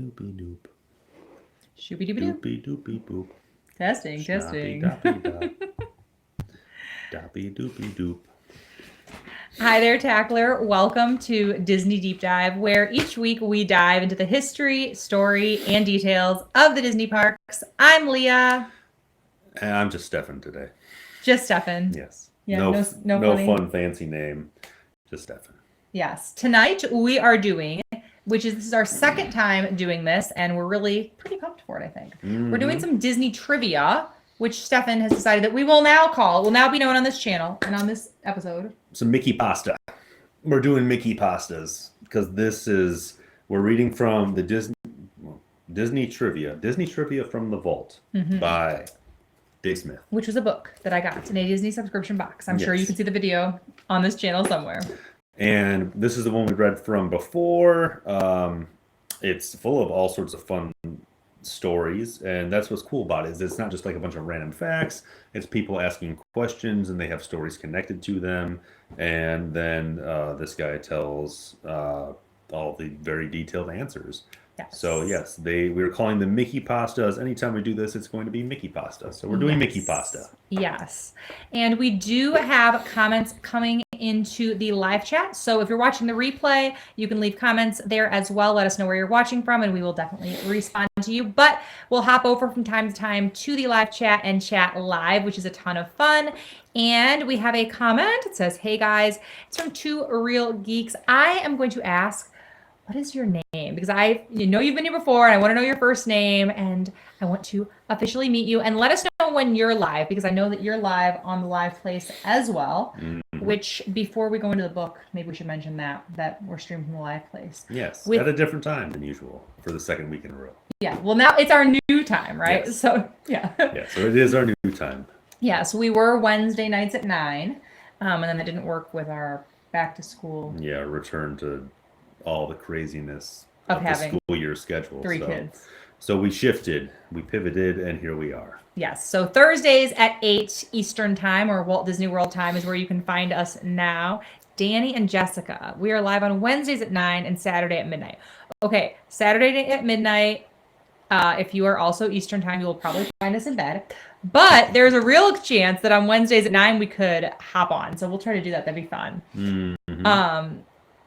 doopy doop. Shoopy doopy doop. Doopy doopy boop. Testing, Schnoppy testing. doppy dop. Doppy doopy doop. Hi there, Tackler. Welcome to Disney Deep Dive, where each week we dive into the history, story, and details of the Disney parks. I'm Leah. And I'm just Stefan today. Just Stefan. Yes. Yeah, no fun fancy name. Just Stefan. Yes. Tonight we are doing, this is our second time doing this, and we're really pretty pumped for it, I think. Mm-hmm. We're doing some Disney trivia, which Stefan has decided that we will now be known on this channel and on this episode. Some Mickey pasta. We're doing Mickey pastas because we're reading from the Disney trivia from the vault by Dave Smith. Which was a book that I got in a Disney subscription box. I'm sure you can see the video on this channel somewhere. And this is the one we read from before. It's full of all sorts of fun stories, and that's what's cool about it, is it's not just like a bunch of random facts. It's people asking questions, and they have stories connected to them. And then this guy tells all the very detailed answers. Yes. So yes, we're calling them Mickey pastas. Anytime we do this, it's going to be Mickey pasta. So we're doing Mickey pasta. Yes. And we do have comments coming into the live chat. So if you're watching the replay, you can leave comments there as well. Let us know where you're watching from, and we will definitely respond to you. But we'll hop over from time to time to the live chat and chat live, which is a ton of fun. And we have a comment. It says, "Hey guys, it's from Two Real Geeks. I am going to ask, what is your name? Because you've been here before, and I want to know your first name, and I want to officially meet you. And let us know when you're live, because I know that you're live on the live place as well." Which, before we go into the book, maybe we should mention that we're streaming from the live place. Yes, at a different time than usual for the second week in a row. Yeah, well, now it's our new time, right? Yes. So, yeah. Yeah, so it is our new time. Yeah, so we were Wednesday nights at 9, and then that didn't work with our back to school. Yeah, return to all the craziness of the school year schedule. 3 kids. So we shifted, we pivoted, and here we are. Yes. So Thursdays at 8 Eastern time, or Walt Disney World time, is where you can find us now. Danny and Jessica. We are live on Wednesdays at 9 and Saturday at midnight. Okay, Saturday at midnight. If you are also Eastern time, you will probably find us in bed. But there's a real chance that on Wednesdays at 9 we could hop on. So we'll try to do that. That'd be fun. Mm-hmm.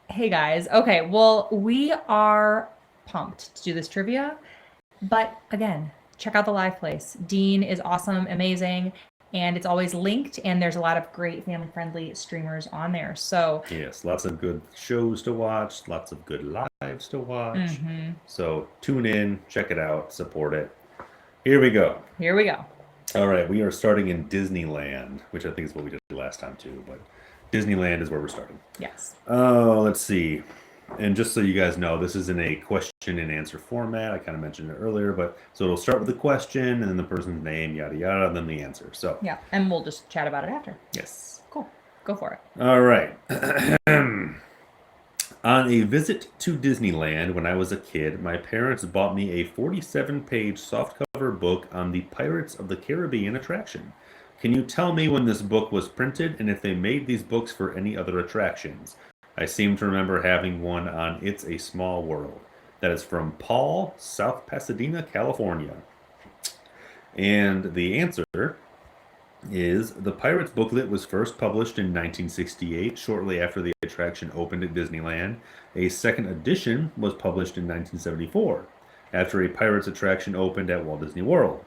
Hey guys. Okay, well, we are pumped to do this trivia. But again, check out the live place. Dean is awesome, amazing, and it's always linked, and there's a lot of great family-friendly streamers on there. So yes, lots of good shows to watch, lots of good lives to watch. Mm-hmm. So tune in, check it out, support it. Here we go. All right, we are starting in Disneyland, which I think is what we did last time too, but Disneyland is where we're starting. Yes. Oh, let's see. And just so you guys know, this is in a question and answer format. I kind of mentioned it earlier, but so it'll start with the question and then the person's name, yada, yada, and then the answer. So yeah, and we'll just chat about it after. Yes. Cool. Go for it. All right. On a visit to Disneyland when I was a kid, my parents bought me a 47-page softcover book on the Pirates of the Caribbean attraction. Can you tell me when this book was printed and if they made these books for any other attractions? I seem to remember having one on It's a Small World. That is from Paul, South Pasadena, California. And the answer is the Pirates booklet was first published in 1968, shortly after the attraction opened at Disneyland. A second edition was published in 1974, after a Pirates attraction opened at Walt Disney World,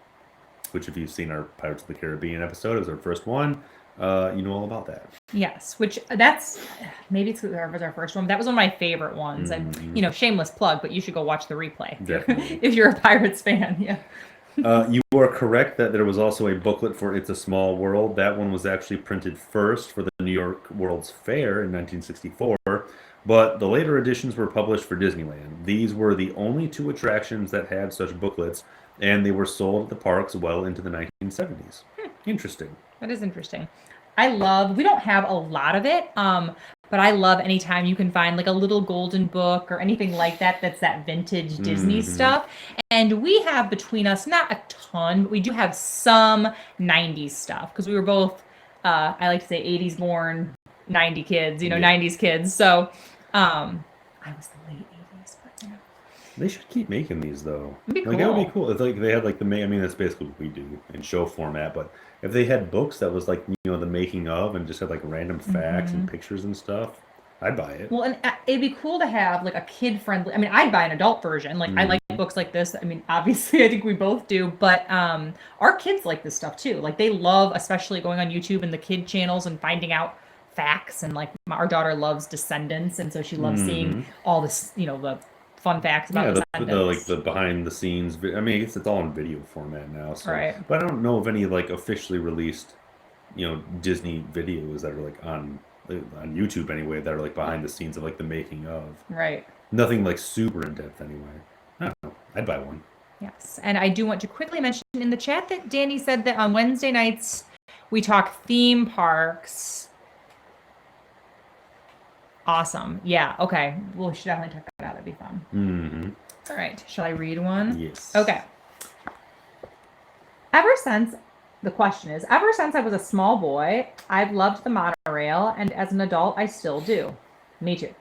which, if you've seen our Pirates of the Caribbean episode, it was our first one. You know all about that. Yes, which maybe it was our first one. That was one of my favorite ones. Mm-hmm. And, shameless plug, but you should go watch the replay. Definitely. If you're a Pirates fan, yeah. You are correct that there was also a booklet for It's a Small World. That one was actually printed first for the New York World's Fair in 1964, but the later editions were published for Disneyland. These were the only 2 attractions that had such booklets, and they were sold at the parks well into the 1970s. Interesting. That is interesting. We don't have a lot of it, but I love anytime you can find like a little golden book or anything like that that's that vintage Disney stuff. And we have between us, not a ton, but we do have some 90s stuff, because we were both, I like to say 80s born, 90 kids, 90s kids. So I was the late 80s, but They should keep making these though. It'd be Like that would be cool. cool. If like they had like the I mean that's basically what we do in show format. But if they had books that was like the making of and just had like random facts and Mhm. pictures and stuff, I'd buy it. Well, and it'd be cool to have like a kid-friendly. I mean, I'd buy an adult version. Like I Mm. like books like this. I mean, obviously, I think we both do, but our kids like this stuff too. Like they love, especially going on YouTube and the kid channels and finding out facts. And like our daughter loves Descendants, and so she loves seeing Hmm. all this, the fun facts about Yeah, the like Descendants. the behind the scenes. I mean, I guess it's all in video format now. So, Right. but I don't know of any like officially released, Disney videos that are like on YouTube anyway that are like behind the scenes of like the making of. Right. Nothing like super in depth anyway. I don't know. I'd buy one. Yes. And I do want to quickly mention in the chat that Danny said that on Wednesday nights we talk theme parks. Awesome. Yeah. Okay. Well, we should definitely check that out. That'd be fun. Hmm. All right. Shall I read one? Yes. Okay. The question is, ever since I was a small boy, I've loved the monorail, and as an adult, I still do. Me too.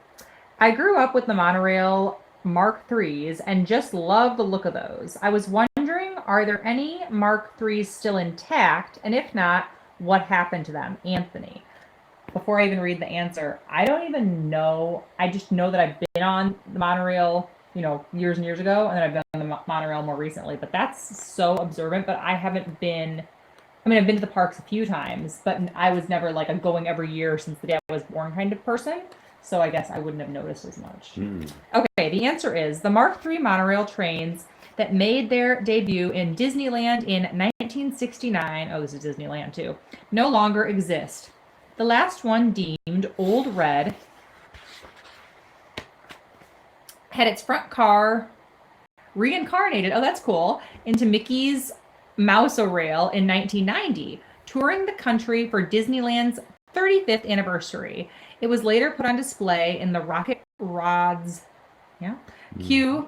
I grew up with the monorail Mark IIIs and just love the look of those. I was wondering, are there any Mark IIIs still intact? And if not, what happened to them? Anthony. Before I even read the answer, I don't even know. I just know that I've been on the monorail, years and years ago, and then I've been on the monorail more recently. But that's so observant. But I haven't been. I mean, I've been to the parks a few times, but I was never like a going every year since the day I was born kind of person. So I guess I wouldn't have noticed as much. Mm. Okay, the answer is the Mark III monorail trains that made their debut in Disneyland in 1969. Oh, this is Disneyland too. No longer exist. The last one, deemed Old Red, had its front car reincarnated, oh that's cool, into Mickey's Mouse-O-Rail in 1990, touring the country for Disneyland's 35th anniversary. It was later put on display in the Rocket Rods queue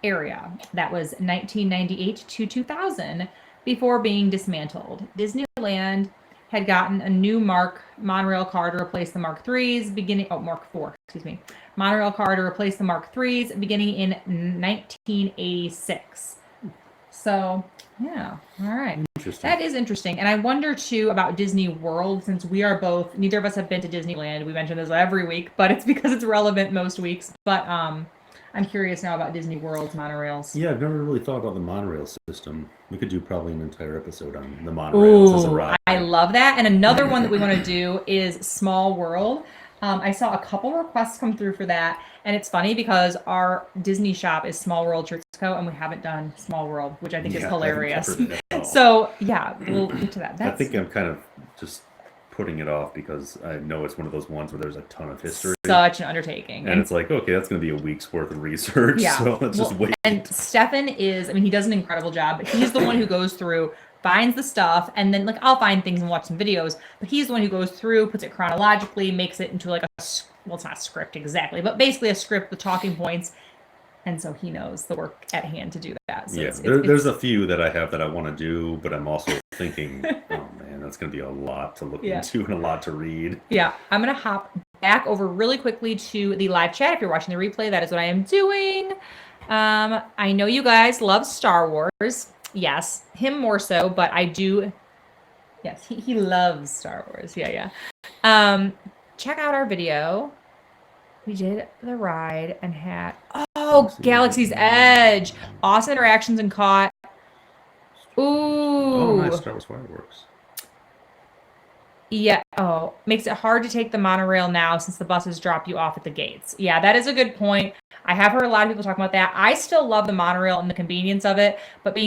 area. That was 1998 to 2000 before being dismantled. Disneyland had gotten a new monorail car to replace the Mark III's Mark IV, excuse me. Monorail car to replace the Mark III's beginning in 1986. So, yeah, all right. Interesting. That is interesting. And I wonder too about Disney World, since neither of us have been to Disneyland. We mention this every week, but it's because it's relevant most weeks. But I'm curious now about Disney World's monorails. Yeah, I've never really thought about the monorail system. We could do probably an entire episode on the monorails as a Ooh, ride. I love that. And another one that we want to do is Small World. I saw a couple requests come through for that. And it's funny because our Disney shop is Small World Churchco, and we haven't done Small World, which I think is hilarious. I haven't covered it at all. So, yeah, we'll get to that. I think I'm kind of just putting it off because I know it's one of those ones where there's a ton of history. Such an undertaking. And it's like, okay, that's going to be a week's worth of research. Yeah. So let's just wait. And Stefan he does an incredible job, but he's the one who goes through, finds the stuff, and then like I'll find things and watch some videos, but he's the one who goes through, puts it chronologically, makes it into like it's not a script exactly, but basically a script with talking points. And so he knows the work at hand to do that. So yeah, there's a few that I have that I want to do, but I'm also thinking, oh man, that's going to be a lot to look into and a lot to read. Yeah, I'm going to hop back over really quickly to the live chat. If you're watching the replay, that is what I am doing. I know you guys love Star Wars. Yes, him more so, but I do. Yes, he loves Star Wars. Yeah. Check out our video. We did the ride and had Galaxy's Edge. Awesome interactions and caught. Ooh. Oh, nice Star Wars fireworks. Yeah. Oh, makes it hard to take the monorail now since the buses drop you off at the gates. Yeah, that is a good point. I have heard a lot of people talking about that. I still love the monorail and the convenience of it, but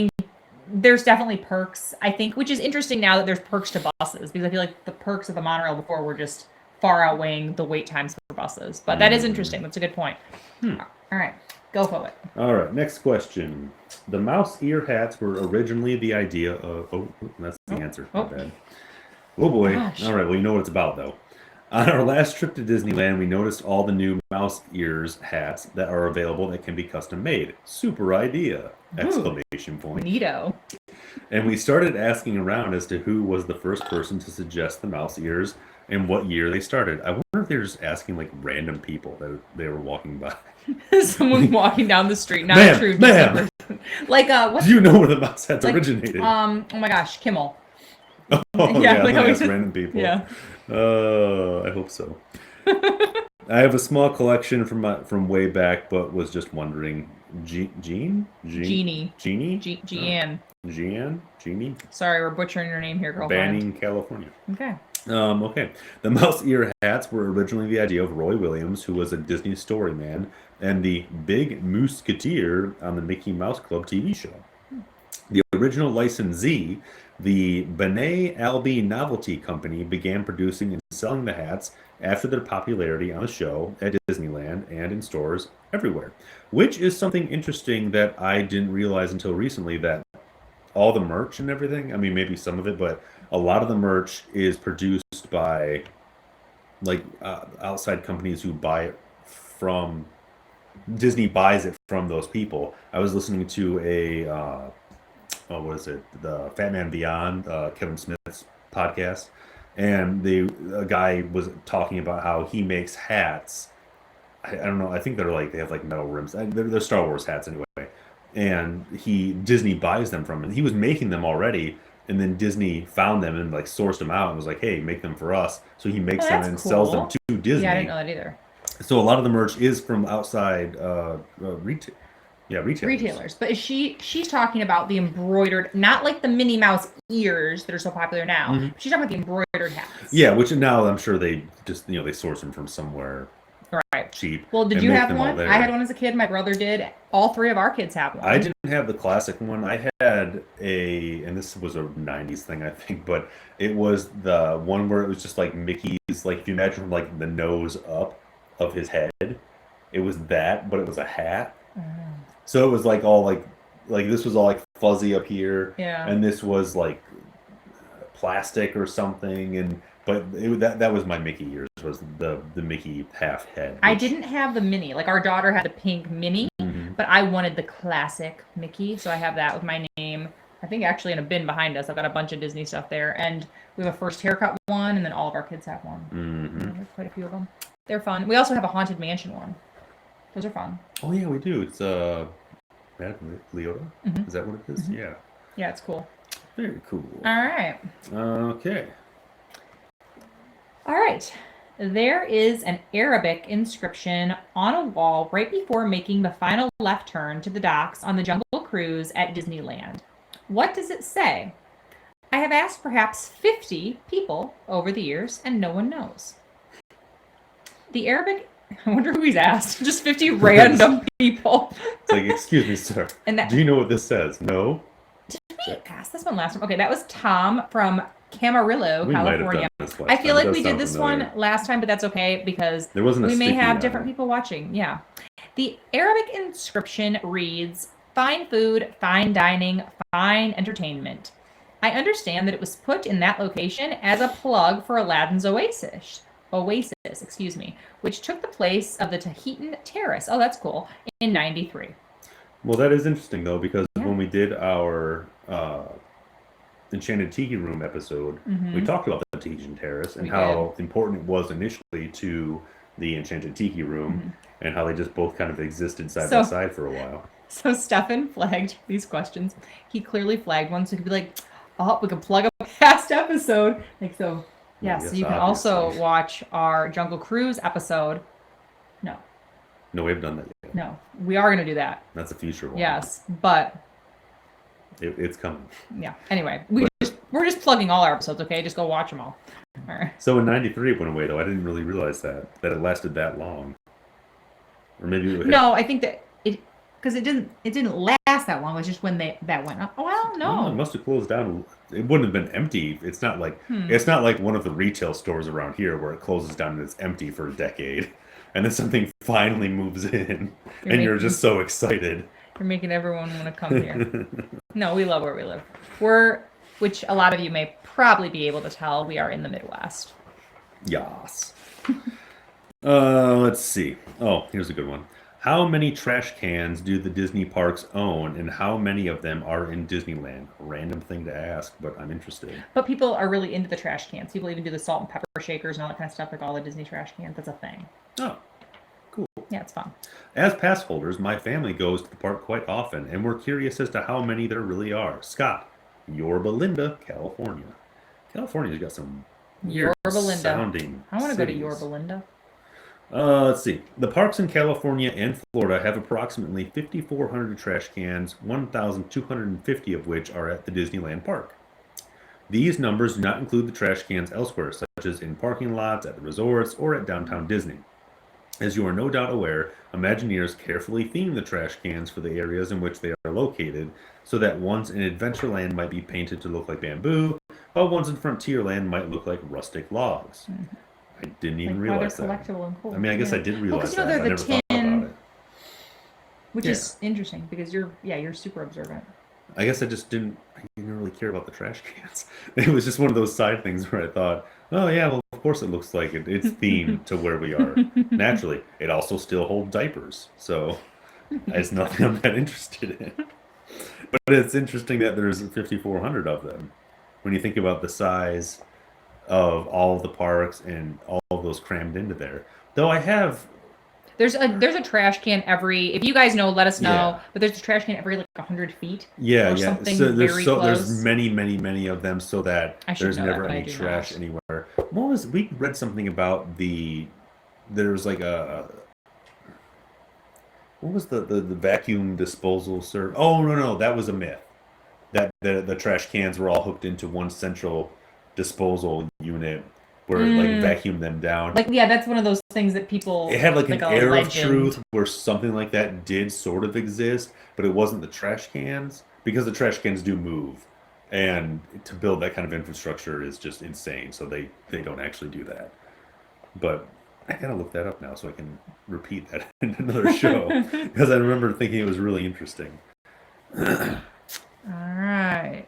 there's definitely perks, I think, which is interesting now that there's perks to buses, because I feel like the perks of the monorail before were just far outweighing the wait times for buses. But that is interesting. That's a good point. All right. Go for it. All right. Next question. The mouse ear hats were originally the idea of... Oh, that's the answer. My bad. Oh, boy. Gosh. All right. Well, you know what it's about, though. On our last trip to Disneyland, we noticed all the new mouse ears hats that are available that can be custom made. Super idea! Exclamation point. Neato. And we started asking around as to who was the first person to suggest the mouse ears and what year they started. I wonder if they're just asking like random people that they were walking by. Someone walking down the street, not Ma'am, a true ma'am. Disney person. Like what? Do you know where the mouse hats Like, originated? Oh my gosh, Kimmel. Oh yeah, yeah, like I'm gonna how ask we- random people. Yeah. I hope so. I have a small collection from way back, but was just wondering. Jeannie? Jeannie. Jeanne? Jeannie? Sorry, we're butchering your name here, girlfriend. Banning, California. Okay. Okay. The mouse ear hats were originally the idea of Roy Williams, who was a Disney story man, and the Big Musketeer on the Mickey Mouse Club TV show. The original licensee, the Benet Albi Novelty Company, began producing and selling the hats after their popularity on the show at Disneyland and in stores everywhere, which is something interesting that I didn't realize until recently, that all the merch and everything, I mean, maybe some of it, but a lot of the merch is produced by like outside companies who buy it from Disney, buys it from those people. I was listening to a what is it? The Fat Man Beyond, Kevin Smith's podcast, and a guy was talking about how he makes hats. I don't know. I think they have like metal rims. They're Star Wars hats anyway. And Disney buys them from him. He was making them already, and then Disney found them and like sourced them out and was like, "Hey, make them for us." So he makes them and sells them to Disney. Yeah, I didn't know that either. So a lot of the merch is from outside retail. Yeah, retailers. But she's talking about the embroidered, not like the Minnie Mouse ears that are so popular now. Mm-hmm. She's talking about the embroidered hats. Yeah, which now I'm sure they just they source them from somewhere right cheap. Well, did you have one? I had one as a kid. My brother did. All three of our kids have one. I didn't have the classic one. I had and this was a 90s thing, I think, but it was the one where it was just like Mickey's, like if you imagine from like the nose up of his head, it was that, but it was a hat. So it was like all like this was all like fuzzy up here, and this was like plastic or something, but that was my Mickey ears, was the Mickey half head. I didn't have the Minnie. Like our daughter had the pink Minnie, but I wanted the classic Mickey, so I have that with my name. I think actually in a bin behind us, I've got a bunch of Disney stuff there, and we have a first haircut one, and then all of our kids have one. There's quite a few of them. They're fun. We also have a Haunted Mansion one. Those are fun. Oh yeah, we do. It's Madame Leota. Is that what it is? Yeah. Yeah, it's cool. Very cool. All right. Okay. All right. There is an Arabic inscription on a wall right before making the final left turn to the docks on the Jungle Cruise at Disneyland. What does it say? I have asked perhaps 50 people over the years, and no one knows. The Arabic... I wonder who he's asked. Just 50 random people. It's like, excuse me, sir. Do you know what this says? No? Did we ask this one last time? Okay, that was Tom from Camarillo, We might have California. done this last I feel time. like we did this one last time, but that's okay because There wasn't a we may sticky have on different it. people watching. Yeah. The Arabic inscription reads, "Fine food, fine dining, fine entertainment." I understand that it was put in that location as a plug for Aladdin's Oasis, which took the place of the Tahitian Terrace. Oh, that's cool. In '93. Well, that is interesting, though, because when we did our Enchanted Tiki Room episode, we talked about the Tahitian Terrace and how important it was initially to the Enchanted Tiki Room and how they just both kind of existed side by side for a while. So Stefan flagged these questions. He clearly flagged one, so he could be like, oh, we can plug up a past episode. Like, so, yeah, so you can also watch our Jungle Cruise episode. No, we haven't done that yet. No, we are going to do that. That's a future one. Yes, but... It's coming. Yeah, anyway, we're just plugging all our episodes, okay? Just go watch them all. All right. So in '93 it went away, though. I didn't really realize that it lasted that long. Or maybe it No, I think that because it didn't last that long. It was just when that went up. Oh, well, no. It must have closed down. It wouldn't have been empty. It's not like one of the retail stores around here where it closes down and it's empty for a decade, and then something finally moves in, you're just so excited. You're making everyone want to come here. No, we love where we live. Which a lot of you may probably be able to tell, we are in the Midwest. Yas. Let's see. Oh, here's a good one. How many trash cans do the Disney parks own, and how many of them are in Disneyland? Random thing to ask, but I'm interested. But people are really into the trash cans. People even do the salt and pepper shakers and all that kind of stuff, like all the Disney trash cans. That's a thing. Oh, cool. Yeah, it's fun. As pass holders, my family goes to the park quite often, and we're curious as to how many there really are. Scott, Yorba Linda, California. California's got some weird Yorba Linda. sounding I want to go to cities. Yorba Linda. Let's see. The parks in California and Florida have approximately 5,400 trash cans, 1,250 of which are at the Disneyland park. These numbers do not include the trash cans elsewhere, such as in parking lots, at the resorts, or at downtown Disney. As you are no doubt aware, Imagineers carefully theme the trash cans for the areas in which they are located, so that ones in Adventureland might be painted to look like bamboo, while ones in Frontierland might look like rustic logs. I didn't even realize that. Collectible and cool. I mean, I guess I did realize that. They're I the never thought tin, about it. which is interesting because you're super observant. I guess I didn't really care about the trash cans. It was just one of those side things where I thought, oh yeah, well of course it looks like it's themed to where we are. Naturally, it also still holds diapers, so it's nothing I'm that interested in. But it's interesting that there's 5,400 of them. When you think about the size of all of the parks and all of those crammed into there. Though I have... There's a trash can every... If you guys know, let us know. Yeah. But there's a trash can every 100 feet. Yeah, or yeah. Something So very close. there's many of them, so that there's never any trash anywhere. We read something about there's like what was the vacuum disposal service? Oh no, that was a myth. That the trash cans were all hooked into one central disposal unit where it like vacuumed them down. That's one of those things that people... It had like an air of truth where something like that did sort of exist, but it wasn't the trash cans, because the trash cans do move. And to build that kind of infrastructure is just insane, so they don't actually do that. But I gotta look that up now so I can repeat that in another show, because I remember thinking it was really interesting. All right.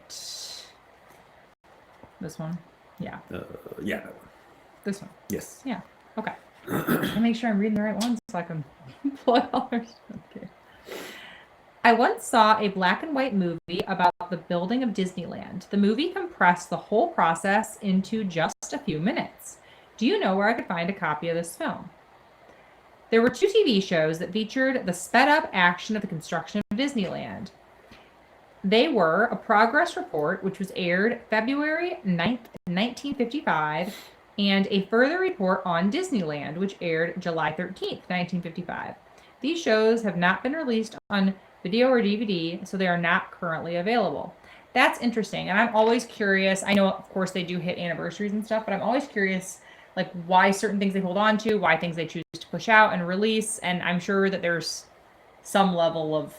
This one? Yeah. Yeah. This one? Yes. Yeah. Okay. I make sure I'm reading the right one so I can plug all our stuff. Okay. I once saw a black and white movie about the building of Disneyland. The movie compressed the whole process into just a few minutes. Do you know where I could find a copy of this film? There were 2 TV shows that featured the sped-up action of the construction of Disneyland. They were A Progress Report, which was aired February 9th, 1955, and A Further Report on Disneyland, which aired July 13th, 1955. These shows have not been released on video or DVD, so they are not currently available. That's interesting, and I'm always curious. I know, of course, they do hit anniversaries and stuff, but I'm always curious, like, why certain things they hold on to, why things they choose to push out and release, and I'm sure that there's some level of,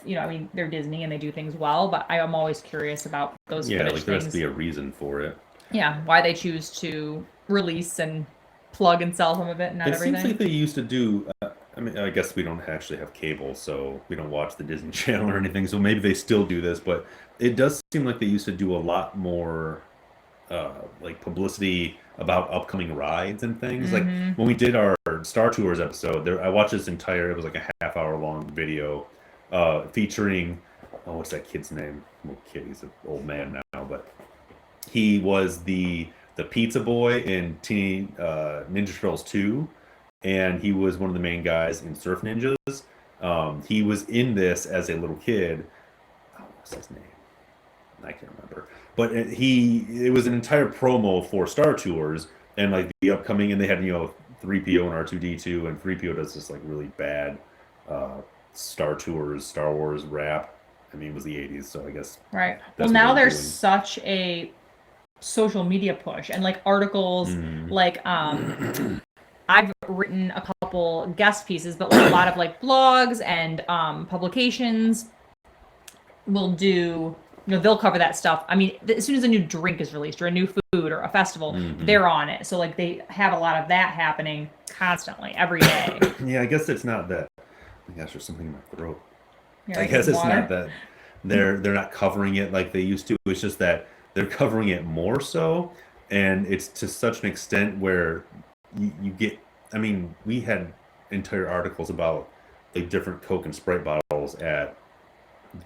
they're Disney and they do things well, but I am always curious about those footage things. There has to be a reason for it. Yeah, why they choose to release and plug and sell some of it and not everything. It seems like they used to do, I guess we don't actually have cable, so we don't watch the Disney Channel or anything, so maybe they still do this, but it does seem like they used to do a lot more like publicity about upcoming rides and things. Like when we did our Star Tours episode, I watched this entire, it was like a half-hour long video featuring, what's that kid's name? Well, kid, he's an old man now, but he was the pizza boy in Teenage Ninja Turtles 2, and he was one of the main guys in Surf Ninjas. He was in this as a little kid. What's his name? I can't remember. But it was an entire promo for Star Tours and like the upcoming, and they had 3PO and R2D2, and 3PO does this like really bad Star Wars rap. I mean, it was the 80s, so I guess. Right. Well, now there's such a social media push and like articles, like I've written a couple guest pieces, but like a lot of like blogs and publications will do, they'll cover that stuff. I mean, as soon as a new drink is released or a new food or a festival, they're on it. So like they have a lot of that happening constantly every day. Yeah, I guess it's not that. Oh my gosh, there's something in my throat. I guess it's not that they're not covering it like they used to. It's just that they're covering it more so, and it's to such an extent where you get. I mean, we had entire articles about like different Coke and Sprite bottles at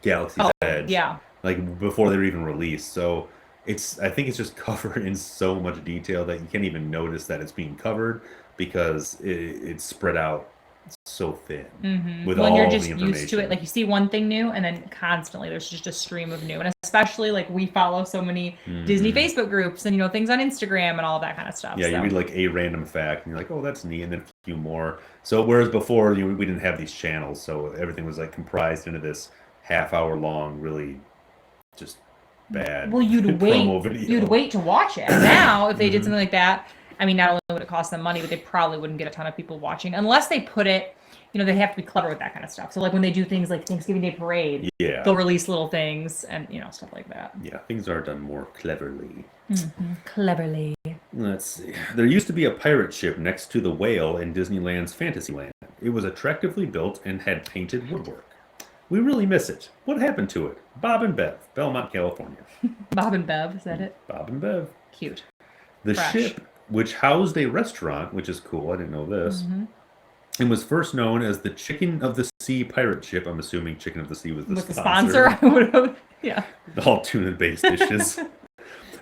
Galaxy's Edge. Yeah. Like before they were even released. So I think it's just covered in so much detail that you can't even notice that it's being covered because it's spread out so thin with When all you're just the information. used to it, like you see one thing new and then constantly there's just a stream of new. And especially like we follow so many Disney Facebook groups and, things on Instagram and all that kind of stuff. Yeah, so. you read like a random fact and you're like, oh, that's neat. And then a few more. So whereas before we didn't have these channels. So everything was like comprised into this half-hour long, really just bad promo video. You'd wait to watch it. And now if they did something like that, I mean, not only would it cost them money, but they probably wouldn't get a ton of people watching unless they put it, they have to be clever with that kind of stuff. So like when they do things like Thanksgiving Day Parade, they'll release little things and, stuff like that. Yeah, things are done more cleverly. Cleverly. Let's see. There used to be a pirate ship next to the whale in Disneyland's Fantasyland. It was attractively built and had painted woodwork. We really miss it. What happened to it? Bob and Bev, Belmont, California. Bob and Bev, is that it? Bob and Bev. Cute. The ship, which housed a restaurant, which is cool, I didn't know this, and was first known as the Chicken of the Sea pirate ship. I'm assuming Chicken of the Sea was the sponsor. I would have, yeah. All tuna-based dishes.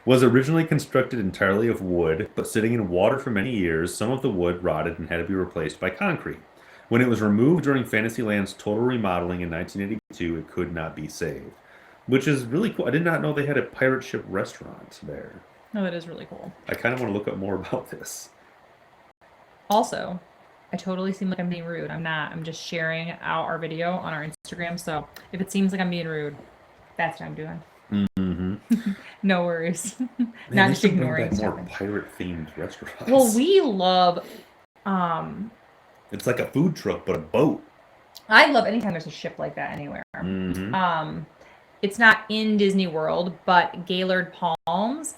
Was originally constructed entirely of wood, but sitting in water for many years, some of the wood rotted and had to be replaced by concrete. When it was removed during Fantasyland's total remodeling in 1982, it could not be saved. Which is really cool. I did not know they had a pirate ship restaurant there. No, that is really cool. I kind of want to look up more about this. Also, I totally seem like I'm being rude. I'm not. I'm just sharing out our video on our Instagram. So if it seems like I'm being rude, that's what I'm doing. No worries. Not just ignoring stuff. More pirate-themed restaurants. Well, we love... It's like a food truck, but a boat. I love anytime there's a ship like that anywhere. It's not in Disney World, but Gaylord Palms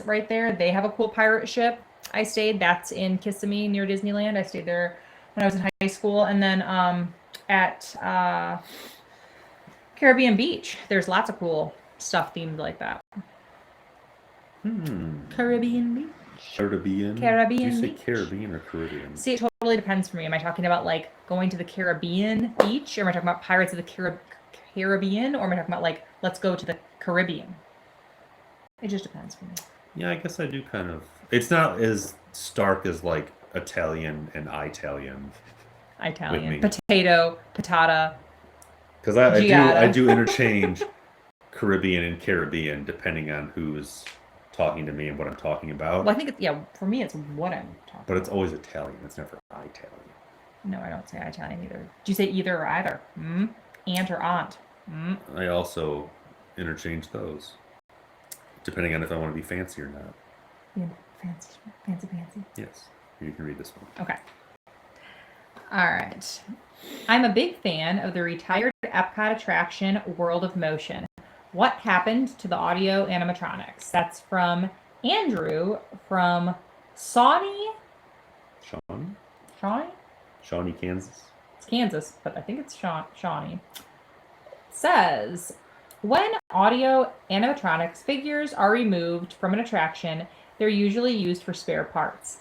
right there. They have a cool pirate ship. I stayed. That's in Kissimmee near Disneyland. I stayed there when I was in high school. And then at Caribbean Beach, there's lots of cool stuff themed like that. Caribbean Beach. Caribbean. Caribbean. Did you say Beach? Caribbean or Caribbean? See, it totally depends for me. Am I talking about like going to the Caribbean beach, or am I talking about Pirates of the Caribbean, or am I talking about like let's go to the Caribbean? It just depends for me. Yeah, I guess I do kind of. It's not as stark as like Italian and Italian. Potato, patata. Because I do interchange Caribbean and Caribbean depending on who's talking to me and what I'm talking about. Well, I think for me it's what I'm talking about. But it's always Italian. It's never Italian. No, I don't say Italian either. Do you say either or either? Aunt or aunt? I also interchange those. Depending on if I want to be fancy or not. Yeah, fancy. Yes. You can read this one. Okay. All right. I'm a big fan of the retired Epcot attraction, World of Motion. What happened to the audio animatronics? That's from Andrew from Shawnee, Kansas. It's Kansas, but I think it's Shawnee. Says, when audio animatronics figures are removed from an attraction, they're usually used for spare parts.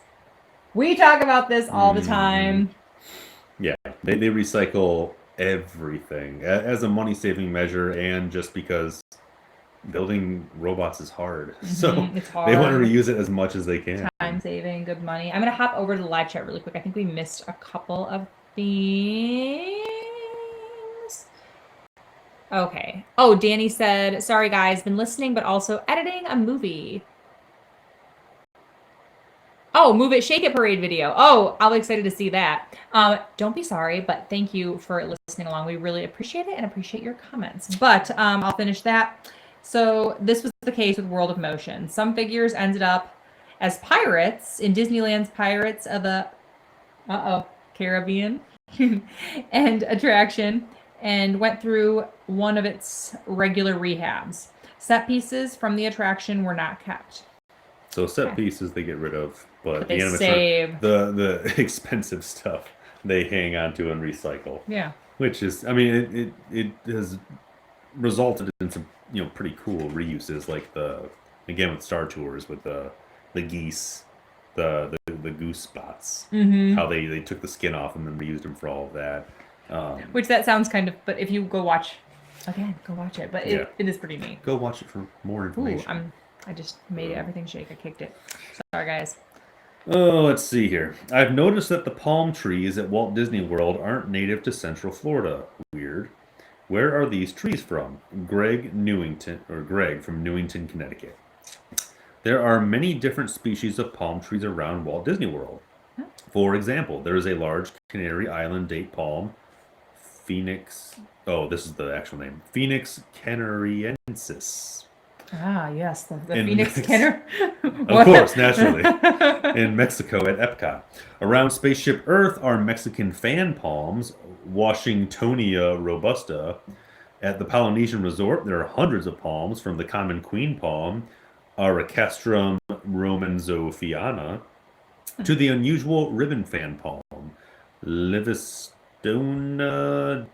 We talk about this all the time. Yeah, they recycle everything as a money-saving measure, and just because building robots is hard. So it's hard. They want to reuse it as much as they can. Time-saving, good money. I'm going to hop over to the live chat really quick. I think we missed a couple of things. Okay. Oh, Danny said, sorry guys, been listening, but also editing a movie. Oh, Move It, Shake It Parade video. Oh, I'll be excited to see that. Don't be sorry, but thank you for listening along. We really appreciate it and appreciate your comments. But I'll finish that. So this was the case with World of Motion. Some figures ended up as pirates in Disneyland's Pirates of the Caribbean and attraction, and went through one of its regular rehabs. Set pieces from the attraction were not kept. So set pieces they get rid of, but they the save the expensive stuff they hang on to and recycle. Yeah. Which is, I mean, it has resulted in some pretty cool reuses, like again with Star Tours with the geese, the goose spots, how they took the skin off and then reused them for all of that. Which that sounds kind of, but if you go watch it. But it is pretty neat. Go watch it for more information. Ooh, I just made everything shake. I kicked it. Sorry, guys. Oh, let's see here. I've noticed that the palm trees at Walt Disney World aren't native to Central Florida. Weird. Where are these trees from? Greg from Newington, Connecticut. There are many different species of palm trees around Walt Disney World. For example, there is a large Canary Island date palm, Phoenix. Oh, this is the actual name. Phoenix canariensis. Ah, yes, the In Phoenix Mex- Kenner. Of course, naturally. In Mexico at Epcot. Around Spaceship Earth are Mexican fan palms, Washingtonia robusta. At the Polynesian Resort, there are hundreds of palms, from the common queen palm, Aracastrum romanzophiana, to the unusual ribbon fan palm, Livistona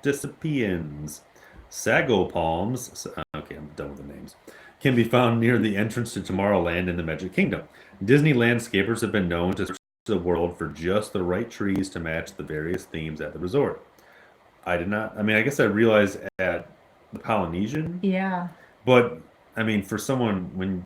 decipiens. Sago palms, okay, I'm done with the names, can be found near the entrance to Tomorrowland in the Magic Kingdom. Disney landscapers have been known to search the world for just the right trees to match the various themes at the resort. I did not, I mean, I guess I realized at the Polynesian, Yeah, but I mean, for someone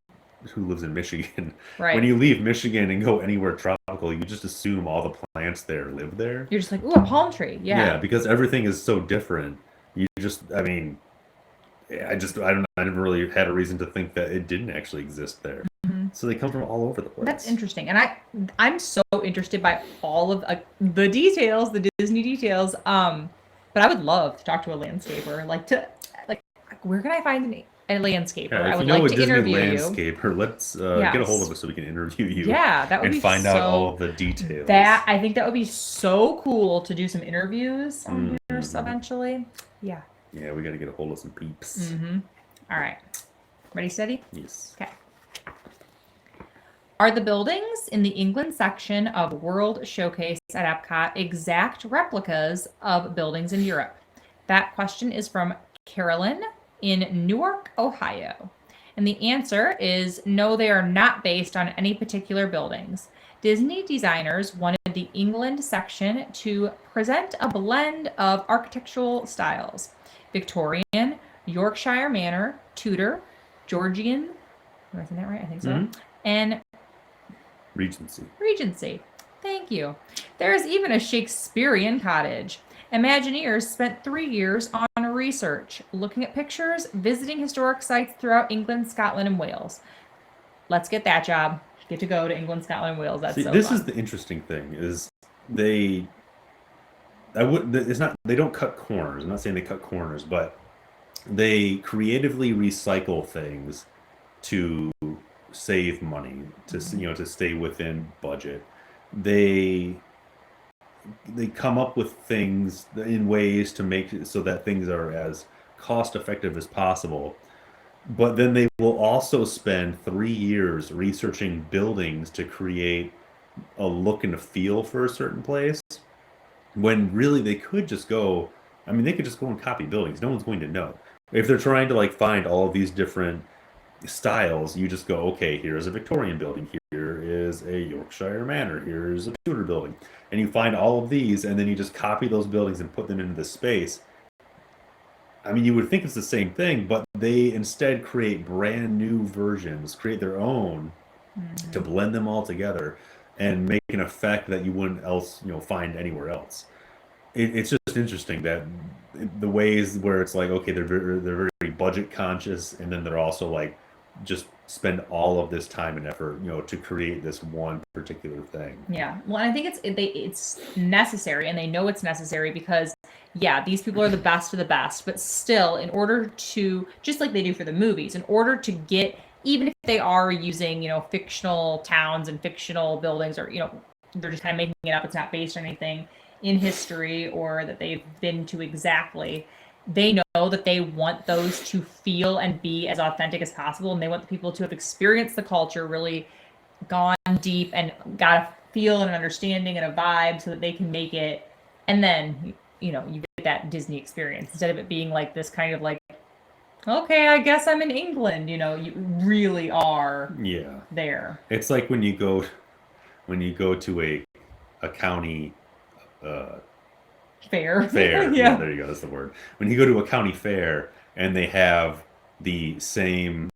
who lives in Michigan, when right. you leave Michigan and go anywhere tropical, you just assume all the plants there live there. You're just like, ooh, a palm tree. Yeah, Yeah. because everything is so different. You just, I mean, I don't know. I never really had a reason to think that it didn't actually exist there. Mhm. So they come from all over the That's place. interesting, and I'm so interested by all of the details, the Disney details. But I would love to talk to a landscaper, like where can I find a landscaper? Yeah, I if you would know like a to Disney interview you. landscaper, let's get a hold of Yes. us so we can interview you Yeah, that would and be find out all so. of the details. That I think that would be so cool to do some interviews on here Mhm. eventually. Yeah. Yeah, we got to get a hold of some peeps. Mm-hmm. All right. Ready, steady? Yes. Okay. Are the buildings in the England section of World Showcase at Epcot exact replicas of buildings in Europe? That question is from Carolyn in Newark, Ohio. And the answer is no, they are not based on any particular buildings. Disney designers wanted the England section to present a blend of architectural styles: Victorian, Yorkshire Manor, Tudor, Georgian. Am I saying that right? I think so. Mhm. And Regency. Regency. Thank you. There is even a Shakespearean cottage. Imagineers spent 3 years on research, looking at pictures, visiting historic sites throughout England, Scotland, and Wales. Let's get that job. Get to go to England, Scotland, and Wales. That's See, so this fun. is the interesting thing is they I would it's not they don't cut corners. I'm not saying they cut corners, but they creatively recycle things to save money, to stay within budget. They they come up with things in ways to make it so that things are as cost effective as possible. But then they will also spend 3 years researching buildings to create a look and a feel for a certain place, when really they could just go, I mean, they could just go and copy buildings. No one's going to know. If they're trying to like find all of these different styles, you just go, okay, here's a Victorian building, here is a Yorkshire Manor, here's a Tudor building. And you find all of these, and then you just copy those buildings and put them into this space. I mean, you would think it's the same thing, but they instead create brand new versions, create their own to Mhm. blend them all together and make an effect that you wouldn't else, find anywhere else. It's just interesting that the ways where it's like, okay, they're very budget conscious, and then they're also like just spend all of this time and effort, to create this one particular thing. Yeah. Well, and I think it's necessary, and they know it's necessary because yeah, these people are the best of the best, but still, in order to, just like they do for the movies, in order to get, even if they are using, fictional towns and fictional buildings, or they're just kind of making it up, it's not based on anything in history or that they've been to exactly. They know that they want those to feel and be as authentic as possible, and they want the people to have experienced the culture, really gone deep and got a feel and an understanding and a vibe so that they can make it. And then you get that Disney experience instead of it being like this kind of like, okay, I guess I'm in England. You really are Yeah. there. It's like when you go to a county uh, Fair. fair. Yeah, Yeah. there you go. That's the word. When you go to a county fair and they have the same,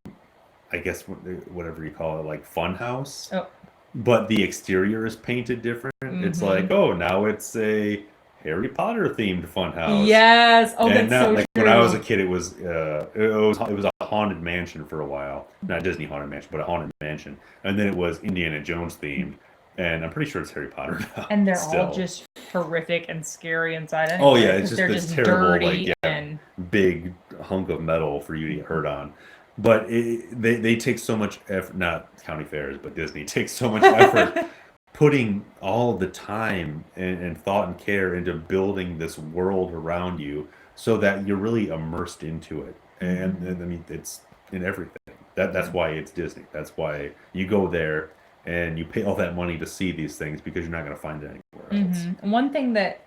I guess, whatever you call it, like fun house, Oh, but the exterior is painted different. It's Mm-hmm. like, oh, now it's a Harry Potter themed funhouse. Yes. Oh, And that's now, so like when I was a true. kid, it was a haunted mansion for a while, not Disney haunted mansion, but a haunted mansion, and then it was Indiana Jones themed, and I'm pretty sure it's Harry Potter now And they're all still. just horrific and scary inside Oh yeah, anyway, it's because just they're this just terrible, like, dirty yeah, and big hunk of metal for you to get hurt on. But they take so much effort, not county fairs, but Disney takes so much effort putting all the time and thought and care into building this world around you so that you're really immersed into it. And I mean, it's in everything. That's Yeah. why it's Disney. That's why you go there and you pay all that money to see these things because you're not going to find it anywhere else. One thing that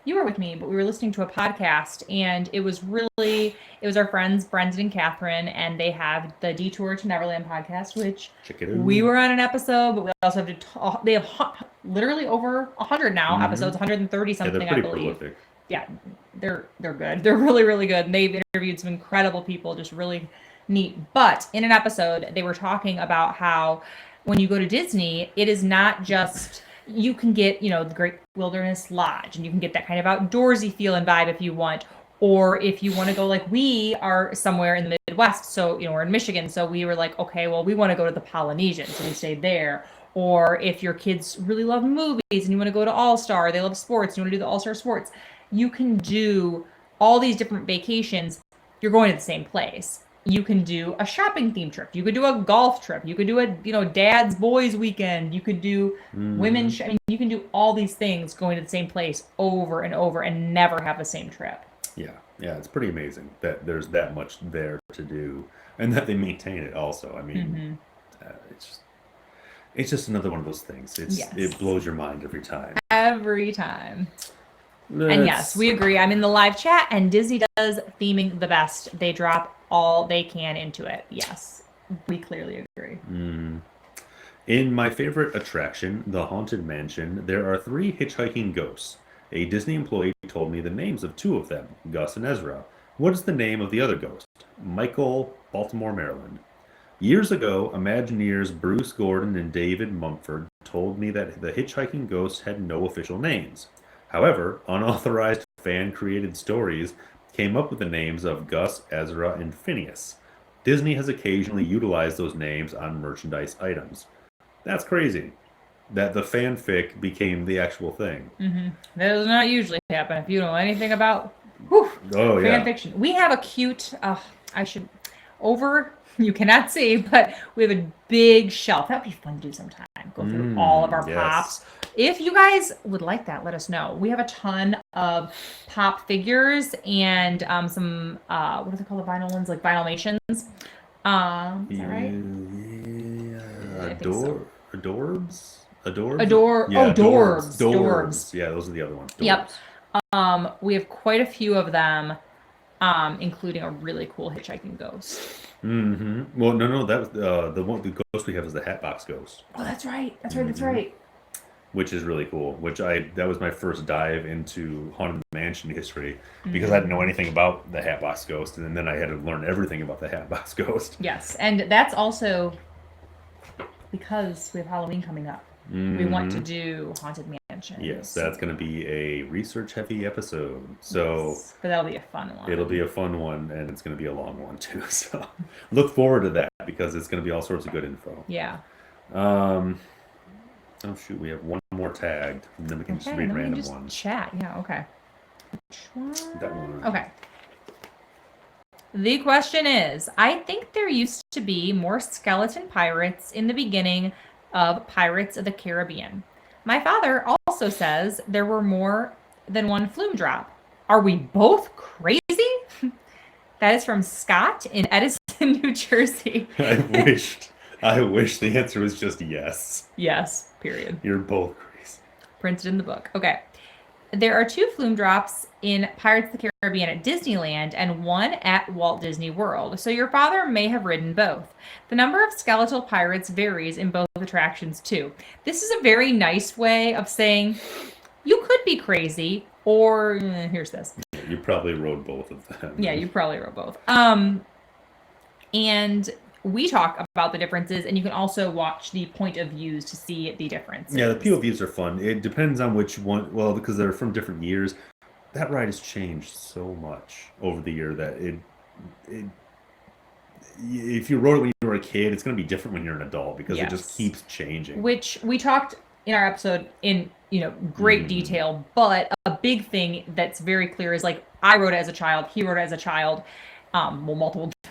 you were with me, but we were listening to a podcast, and it was our friends Brendan and Catherine, and they have the Detour to Neverland podcast, which Check it we out. were on an episode, but we also have to. They have literally over 100 now episodes, Hmm. 130 Yeah, they're something, I pretty believe. prolific. Yeah, they're good. They're really really good, and they've interviewed some incredible people, just really neat. But in an episode, they were talking about how when you go to Disney, it is not just you can get, the Great Wilderness Lodge, and you can get that kind of outdoorsy feel and vibe if you want. Or if you want to go, like we are somewhere in the Midwest, so we're in Michigan, so we were like, okay, well, we want to go to the Polynesian, so we stayed there. Or if your kids really love movies and you want to go to All Star, they love sports, you want to do the All Star sports, you can do all these different vacations. You're going to the same place. You can do a shopping theme trip. You could do a golf trip. You could do a dad's boys weekend. You could do Hmm. I mean, you can do all these things going to the same place over and over and never have the same trip. Yeah, yeah, it's pretty amazing that there's that much there to do, and that they maintain it. Also, I mean, Mm-hmm. it's just another one of those things. It Yes. blows your mind every time. Every time. And yes, That's we agree. I'm in the live chat, and Disney does theming the best. They drop all they can into it. Yes, we clearly agree. in my favorite attraction, the Haunted Mansion. There are three hitchhiking ghosts. A Disney employee told me the names of two of them, Gus and Ezra. What is the name of the other ghost? Michael, Baltimore, Maryland. Years ago, Imagineers Bruce Gordon and David Mumford told me that the hitchhiking ghosts had no official names. However, unauthorized fan created stories came up with the names of Gus, Ezra, and Phineas. Disney has occasionally utilized those names on merchandise items. That's crazy. That the fanfic became the actual thing. That does not usually happen. If you know anything about whew, Oh, fan yeah. fiction, we have a cute. I should over. You cannot see, but we have a big shelf. That'd be fun to do sometime. Go through all of our Yes. pops. If you guys would like that, let us know. We have a ton of pop figures and some what are they called, the vinyl ones, like Vinylmations. Is that right? Yeah. I think so. Adorbs? Adorbs? Adore. Oh, Yeah, Dorbs. Dorbs. Dorbs. Dorbs. Yeah, those are the other ones. Yep. Dorbs. We have quite a few of them, including a really cool hitchhiking ghost. Mm-hmm. Well, no, that was the ghost we have is the Hatbox Ghost, Oh, that's right. That's right. That's right. which is really cool. That was my first dive into Haunted Mansion history because I didn't know Mm-hmm. anything about the Hatbox Ghost, and then I had to learn everything about the Hatbox Ghost. Yes, and that's also because we have Halloween coming up. We want to do haunted mansions. Yes, that's going to be a research-heavy episode, so Yes, but that'll be a fun one. it'll be a fun one, and it's going to be a long one too. So look forward to that because it's going to be all sorts of good info. Yeah. Um, oh shoot, we have one more tagged, and then we can just Okay, read then we can random just ones. chat. Yeah. Okay. Which one? That one. Okay. The question is, I think there used to be more skeleton pirates in the beginning of Pirates of the Caribbean. My father also says there were more than one flume drop. Are we both crazy? That is from Scott in Edison, New Jersey. I wish the answer was just yes. Yes, period. You're both crazy. Printed in the book. Okay. There are two flume drops in Pirates of the Caribbean at Disneyland and one at Walt Disney World, so your father may have ridden both. The number of skeletal pirates varies in both attractions, too. This is a very nice way of saying you could be crazy, or here's this. You probably rode both of them. Yeah, you probably wrote both. And we talk about the differences, and you can also watch the point of views to see the differences. Yeah, the POVs are fun. It depends on which one. Well, because they're from different years. That ride has changed so much over the year that it if you rode it when you were a kid, it's going to be different when you're an adult because it just Yes. keeps changing. Which we talked in our episode in great detail, but a big thing that's very clear is like I wrote it as a child, he wrote it as a child, well,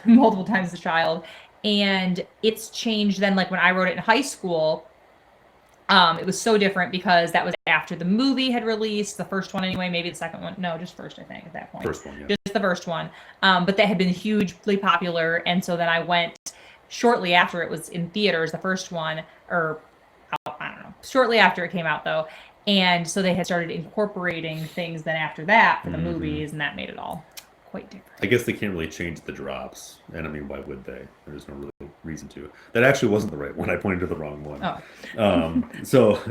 multiple times as a child, and it's changed then. Like when I wrote it in high school, it was so different because that was after the movie had released, the first one anyway, maybe the second one, no, just first, I think, at that point. First one, yeah. Just the first one, but that had been hugely popular, and so then I went shortly after it was in theaters, the first one, or I don't know, shortly after it came out though. And so they had started incorporating things then after that for the movies, and that made it all quite different. I guess they can't really change the drops, and I mean, why would they? There's no real reason to. That actually wasn't the right one. I pointed to the wrong one. Oh. So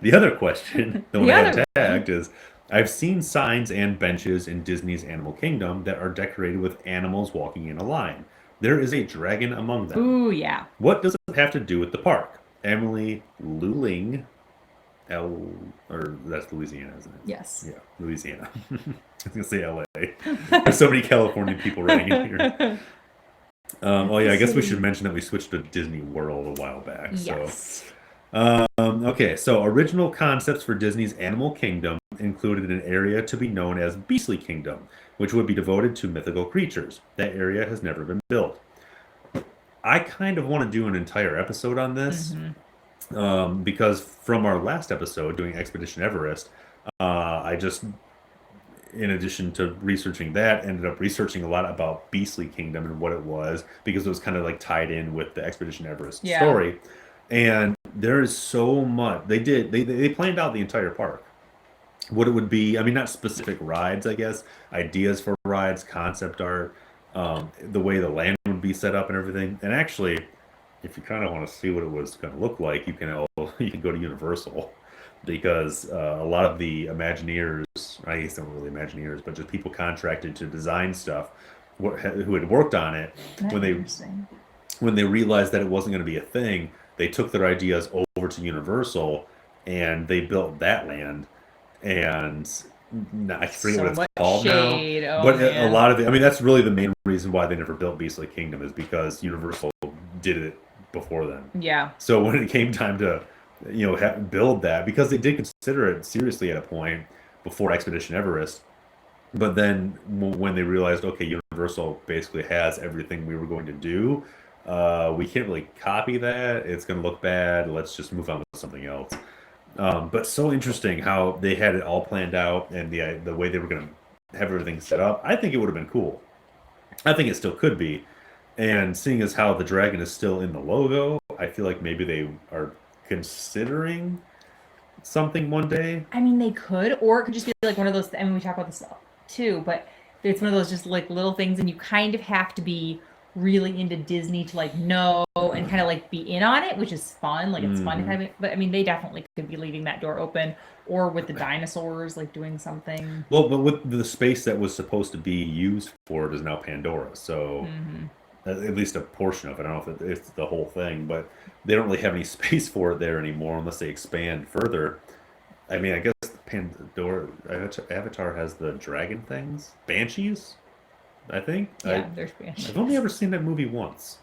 the other question, the one I have tagged is, I've seen signs and benches in Disney's Animal Kingdom that are decorated with animals walking in a line. There is a dragon among them. Ooh, yeah. What does it have to do with the park? Emily Luling, or that's Louisiana, isn't it? Yes. Yeah, Louisiana. I was going to say LA. There's so many Californian people writing in here. Oh, yeah, I guess we should mention that we switched to Disney World a while back. Yes. Okay, so original concepts for Disney's Animal Kingdom included an area to be known as Beastly Kingdom, which would be devoted to mythical creatures. That area has never been built. I kind of want to do an entire episode on this because from our last episode doing Expedition Everest, I just, in addition to researching that, ended up researching a lot about Beastly Kingdom and what it was because it was kind of like tied in with the Expedition Everest story. And there is so much. They planned out the entire park. What it would be, I mean, not specific rides, I guess, ideas for rides, concept art, the way the land would be set up and everything. And actually, if you kind of want to see what it was going to look like, you can go to Universal because a lot of the Imagineers, I guess they weren't really Imagineers, but just people contracted to design stuff who had worked on it when they realized that it wasn't going to be a thing, they took their ideas over to Universal and they built that land. And I forget what it's called now. But a lot of it, I mean, that's really the main reason why they never built Beastly Kingdom is because Universal did it before then. Yeah. So when it came time to, build that, because they did consider it seriously at a point before Expedition Everest, but then when they realized, okay, Universal basically has everything we were going to do, we can't really copy that. It's going to look bad. Let's just move on with something else. But so interesting how they had it all planned out and the way they were going to have everything set up. I think it would have been cool. I think it still could be. And seeing as how the dragon is still in the logo, I feel like maybe they are considering something one day. I mean, they could, or it could just be like one of those. I mean, we talk about this too, but it's one of those just like little things, and you kind of have to be really into Disney to like know and kind of like be in on it, which is fun. Like it's fun to have it, but I mean, they definitely could be leaving that door open, or with the dinosaurs, like doing something. Well, but with the space that was supposed to be used for it is now Pandora, so at least a portion of it. I don't know if it's the whole thing, but they don't really have any space for it there anymore unless they expand further. I mean, I guess Pandora Avatar has the dragon things, banshees. I think. Yeah, there's banshees. I've only ever seen that movie once.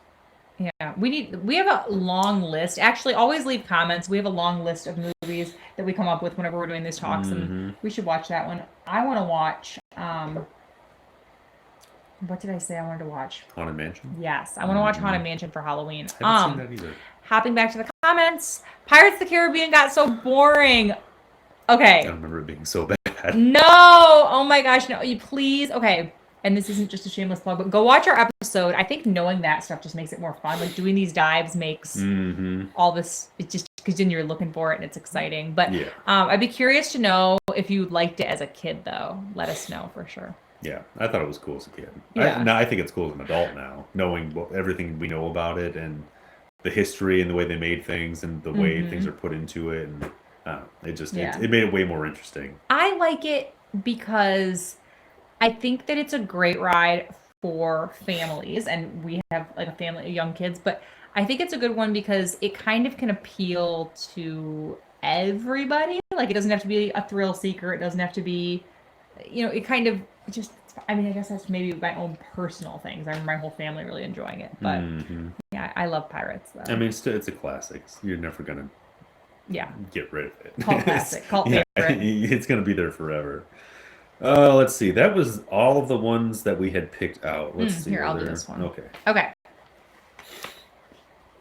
Yeah, we have a long list. Actually, always leave comments. We have a long list of movies that we come up with whenever we're doing these talks, and we should watch that one. I want to watch. What did I say I wanted to watch? Haunted Mansion. Yes, I want to watch Haunted Mansion for Halloween. I haven't seen that either. Hopping back to the comments, Pirates of the Caribbean got so boring. Okay. I remember it being so bad. No, oh my gosh, no! You please, okay. And this isn't just a shameless plug, but go watch our episode. I think knowing that stuff just makes it more fun. Like doing these dives makes all this, it just, because then you're looking for it and it's exciting. But I'd be curious to know if you liked it as a kid, though. Let us know for sure. Yeah, I thought it was cool as a kid. Yeah. I think it's cool as an adult now, knowing everything we know about it and the history and the way they made things and the way things are put into it. And it made it way more interesting. I like it because I think that it's a great ride for families, and we have like a family of young kids, but I think it's a good one because it kind of can appeal to everybody. Like it doesn't have to be a thrill seeker. It doesn't have to be, it kind of just, I mean, I guess that's maybe my own personal things. I remember my whole family really enjoying it, but yeah, I love Pirates though. I mean, it's a classic. You're never gonna get rid of it. Cult classic, cult favorite. It's gonna be there forever. Let's see. That was all of the ones that we had picked out. Let's see. Here, I'll do this one. Okay.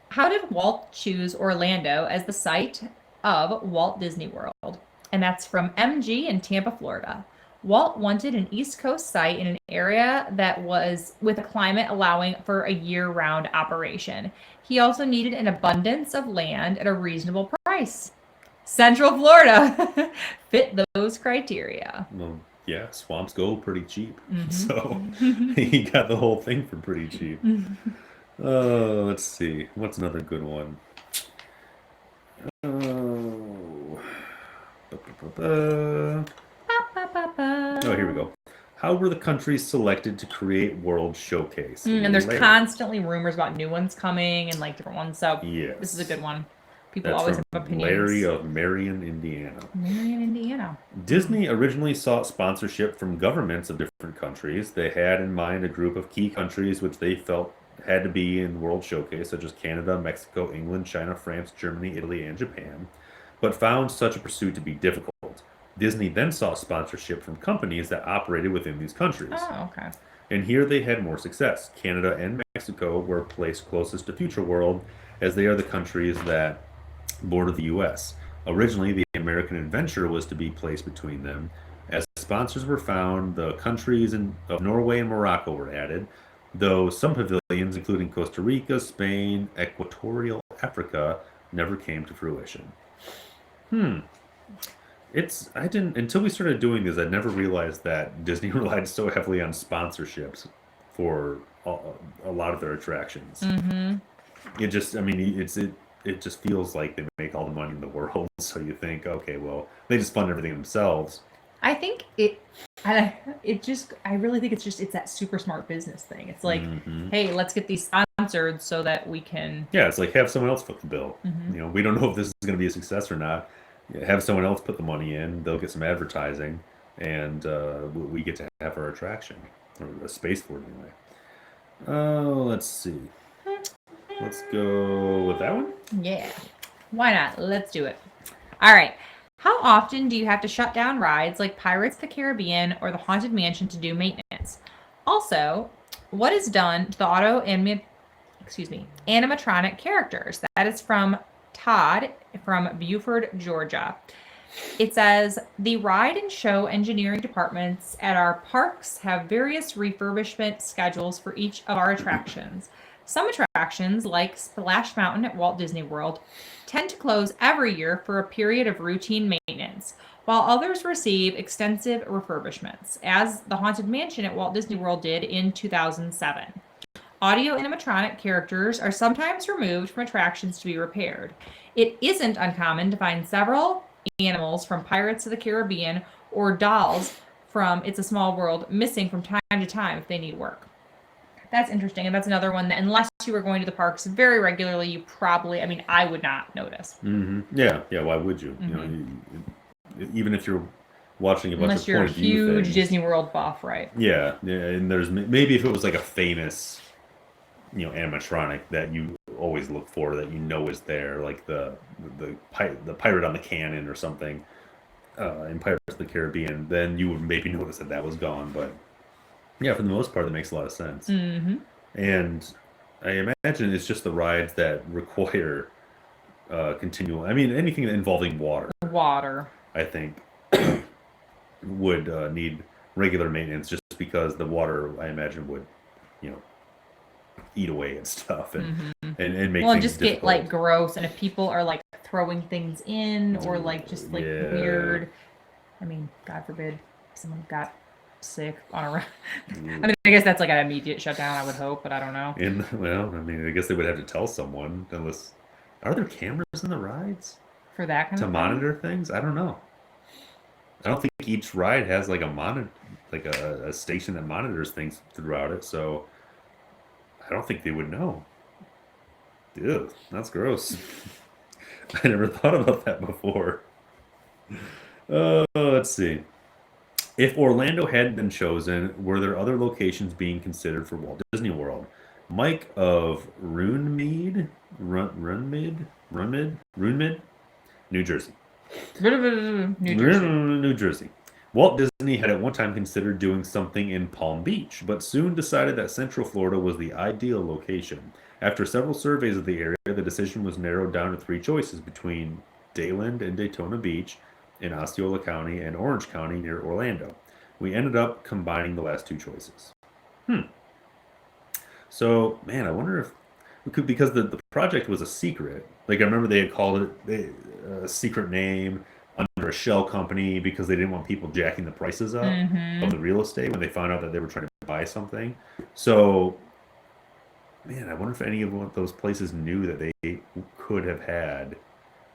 How did Walt choose Orlando as the site of Walt Disney World? And that's from MG in Tampa, Florida. Walt wanted an East Coast site in an area that was with a climate allowing for a year-round operation. He also needed an abundance of land at a reasonable price. Central Florida fit those criteria. Well, yeah, swamps go pretty cheap. So he got the whole thing for pretty cheap. Let's see. What's another good one? Oh, here we go. How were the countries selected to create World Showcase? And there's constantly rumors about new ones coming and like different ones. So this is a good one. People always have opinions. Larry of Marion, Indiana. Marion, Indiana. Disney originally sought sponsorship from governments of different countries. They had in mind a group of key countries which they felt had to be in World Showcase, such as Canada, Mexico, England, China, France, Germany, Italy, and Japan, but found such a pursuit to be difficult. Disney then sought sponsorship from companies that operated within these countries. Oh, okay. And here they had more success. Canada and Mexico were placed closest to Future World, as they are the countries that border the U.S. Originally, the American Adventure was to be placed between them. As sponsors were found, the countries of Norway and Morocco were added, though some pavilions, including Costa Rica, Spain, Equatorial Africa, never came to fruition. I didn't, until we started doing this, I never realized that Disney relied so heavily on sponsorships for a lot of their attractions. It just, I mean, it just feels like they make all the money in the world. So you think, okay, well, they just fund everything themselves. I think I really think it's that super smart business thing. It's like, hey, let's get these sponsored so that we can. Yeah, it's like have someone else foot the bill. We don't know if this is going to be a success or not. Have someone else put the money in. They'll get some advertising, and we get to have our attraction or a space for it anyway. Let's see. Let's go with that one. Yeah, why not? Let's do it. All right. How often do you have to shut down rides like Pirates of the Caribbean or the Haunted Mansion to do maintenance? Also, what is done to the animatronic characters? That is from Todd from Buford, Georgia. It says, the ride and show engineering departments at our parks have various refurbishment schedules for each of our attractions. Some attractions, like Splash Mountain at Walt Disney World, tend to close every year for a period of routine maintenance, while others receive extensive refurbishments, as the Haunted Mansion at Walt Disney World did in 2007. Audio animatronic characters are sometimes removed from attractions to be repaired. It isn't uncommon to find several animals from Pirates of the Caribbean or dolls from It's a Small World missing from time to time if they need work. That's interesting, and that's another one that unless you were going to the parks very regularly, you probably, I mean, I would not notice. Yeah, why would you? Even if you're watching a bunch unless of you're a point of view huge things. Disney World buff, right? Yeah, and there's maybe if it was like a famous, animatronic that you always look for that is there, like the pirate on the cannon or something in Pirates of the Caribbean, then you would maybe notice that was gone. But yeah, for the most part, that makes a lot of sense. And I imagine it's just the rides that require continual. I mean, anything involving water, I think, would need regular maintenance, just because the water, I imagine, would, eat away at stuff and make things just difficult. get like gross, and if people are like throwing things in or like just like weird. I mean, God forbid someone got sick on a ride. I mean, I guess that's like an immediate shutdown, I would hope, but I don't know. I guess they would have to tell someone, unless are there cameras in the rides For that kind to of monitor things? I don't know. I don't think each ride has like a like a station that monitors things throughout it. So I don't think they would know. Ew, that's gross. I never thought about that before. Let's see. If Orlando hadn't been chosen, were there other locations being considered for Walt Disney World? Mike of Runmid, New Jersey. New Jersey. New Jersey. Walt Disney had at one time considered doing something in Palm Beach, but soon decided that Central Florida was the ideal location. After several surveys of the area, the decision was narrowed down to 3 choices between Dayland and Daytona Beach in Osceola County and Orange County near Orlando. We ended up combining the last 2 choices. So, man, I wonder if we could, because the project was a secret. Like, I remember they had called it a secret name under a shell company because they didn't want people jacking the prices up of the real estate when they found out that they were trying to buy something. So, man, I wonder if any of those places knew that they could have had.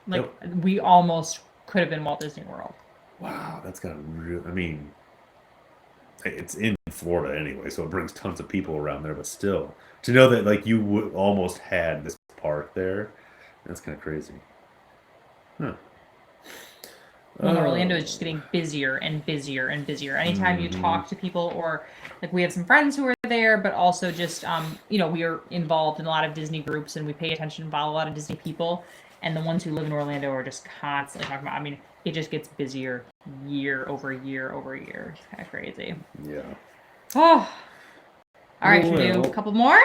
Like, we almost could have been Walt Disney World. Wow, that's got real. I mean, it's in Florida anyway, so it brings tons of people around there. But still, to know that like you almost had this park there, that's kind of crazy. Huh. Well, Orlando is just getting busier and busier and busier. Anytime you talk to people, or like we have some friends who are there, but also just we are involved in a lot of Disney groups and we pay attention and follow a lot of Disney people. And the ones who live in Orlando are just constantly talking about. I mean, it just gets busier year over year over year. It's kind of crazy. Yeah. Oh. All right, should we do a couple more?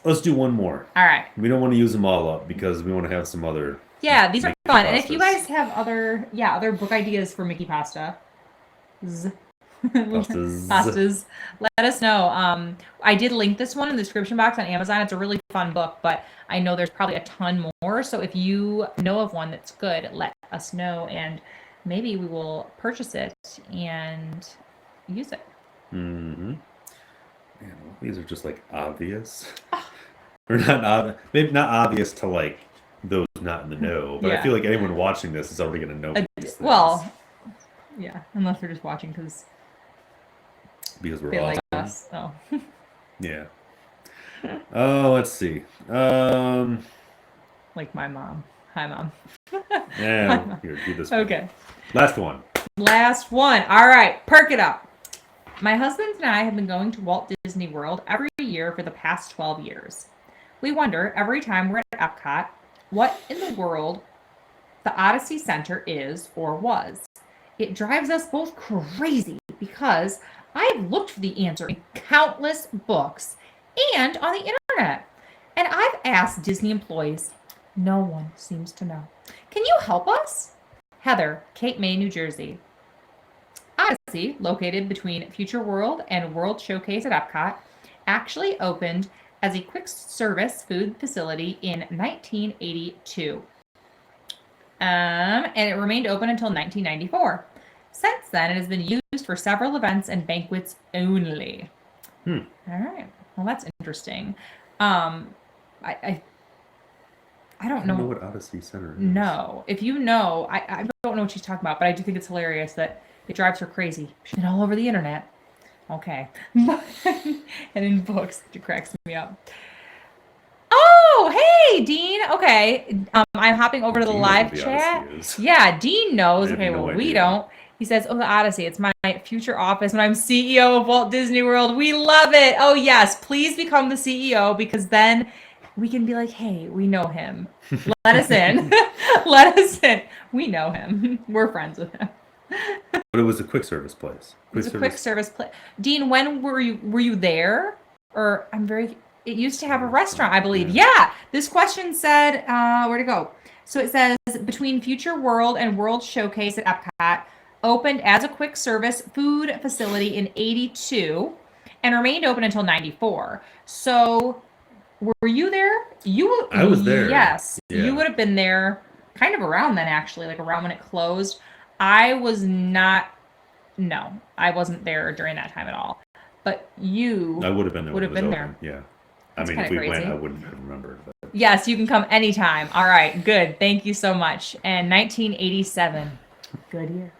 Let's do one more. All right. We don't want to use them all up because we want to have some other. Yeah, these are fun. Pastas. And if you guys have other book ideas for Mickey Pasta, pastas, let us know. I did link this one in the description box on Amazon. It's a really fun book, but I know there's probably a ton more. So if you know of one that's good, let us know, and maybe we will purchase it and use it. Man, these are just like obvious. Or not maybe not obvious to like those not in the know, but I feel like anyone watching this is already going to know these things. Well, yeah, unless they're just watching because we're they awesome. like us. Oh. Yeah. Oh, let's see. Like my mom. Hi, Mom. Yeah, here, do this one. Okay. Last one. All right, perk it up. My husband and I have been going to Walt Disney World every year for the past 12 years. We wonder every time we're at Epcot what in the world the Odyssey Center is or was. It drives us both crazy because I've looked for the answer in countless books and on the internet. And I've asked Disney employees. No one seems to know. Can you help us? Heather, Cape May, New Jersey. Odyssey, located between Future World and World Showcase at Epcot, actually opened as a quick service food facility in 1982. And it remained open until 1994. Since then, it has been used for several events and banquets only. All right. Well, that's interesting. I don't know what Odyssey Center is. No. If you know, I don't know what she's talking about, but I do think it's hilarious that it drives her crazy. She's been all over the internet. Okay. And in books, it cracks me up. Oh, hey, Dean. Okay. I'm hopping over to the live chat. Yeah, Dean knows. Okay, well, we don't. He says, oh, the Odyssey. It's my future office when I'm CEO of Walt Disney World. We love it. Oh, yes. Please become the CEO because then we can be like, hey, we know him. Let us in. Let us in. We know him. We're friends with him. But it was a quick service place. Quick service place. Dean, when were you there? Or it used to have a restaurant, I believe. Yeah. This question said, where'd it go? So it says, between Future World and World Showcase at Epcot, opened as a quick service food facility in 82 and remained open until 94. So were you there? I was there. Yes. Yeah. You would have been there kind of around then, actually, like around when it closed. I was not. No, I wasn't there during that time at all. But I would have been there. Would have been there. Yeah. That's if we crazy. went, I wouldn't have remembered. But. Yes, you can come anytime. All right, good. Thank you so much. And 1987. Good year.